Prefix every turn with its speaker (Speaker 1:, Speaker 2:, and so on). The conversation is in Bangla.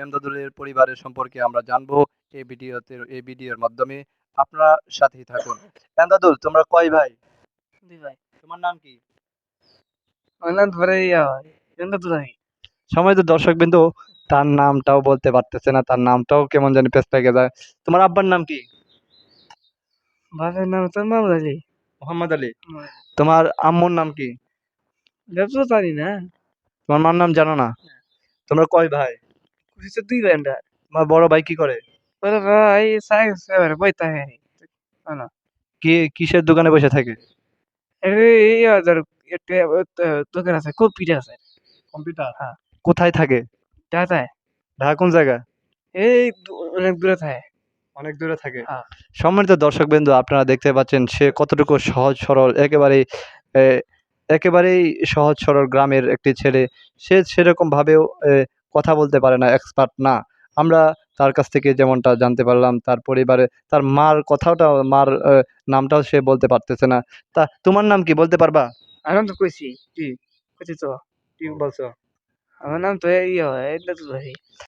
Speaker 1: এমদাদুলের পরিবারের সম্পর্কে আমরা জানবো এই ভিডিওর মাধ্যমে। আপনারা সাথেই থাকুন। এমদাদুল, তোমরা কয় ভাই?
Speaker 2: দুই ভাই।
Speaker 1: তোমার নাম কি?
Speaker 2: অনন্ত পরে এমদা দুলাই।
Speaker 1: সম্মানিত দর্শকবৃন্দ, তার নামটাও বলতে পারতেছে না, তার নামটাও কেমন জানি পেছ পেকে যায়। তোমার আব্বার নাম কি?
Speaker 2: বাবার নাম তো মামুদ আলী।
Speaker 1: মোহাম্মদ আলী। তোমার আম্মুর নাম কি?
Speaker 2: ব্যবসা জানি না।
Speaker 1: তোমার মার নাম জানো না? তোমরা কয় ভাই?
Speaker 2: খুশি দুই ভাই আমরা।
Speaker 1: তোমার বড় ভাই কি করে?
Speaker 2: বড় ভাই সাইকেল চালায় বইতে হয়। না
Speaker 1: কি কিসের দোকানে বসে থাকে?
Speaker 2: এই ধর একটা দোকান আছে কম্পিউটার আছে।
Speaker 1: কম্পিউটার।
Speaker 2: হ্যাঁ
Speaker 1: কোথায় থাকে?
Speaker 2: ঢাকায়।
Speaker 1: ঢাকা কোন জায়গায়?
Speaker 2: এই অনেক দূরে থাকে।
Speaker 1: অনেক দূরে থাকে।
Speaker 2: হ্যাঁ
Speaker 1: সম্মানিত দর্শকবৃন্দ, আপনারা দেখতে পাচ্ছেন সে কতটুকু সহজ সরল, এ, একেবারেই সহজ সরল গ্রামের একটি ছেলে। সে সেরকম ভাবেও কথা বলতে পারে না, এক্সপার্ট না। আমরা তার কাছ থেকে যেমনটা জানতে পারলাম, তার পরিবারে তার মার কথাটাও, মার নামটাও সে বলতে পারতেছে না। তা তোমার নাম কি বলতে পারবা?
Speaker 2: আনন্দ কইছি।
Speaker 1: কি
Speaker 2: কইছি তো।
Speaker 1: কি বলছো?
Speaker 2: আমার নাম তো এমদা দুলাই।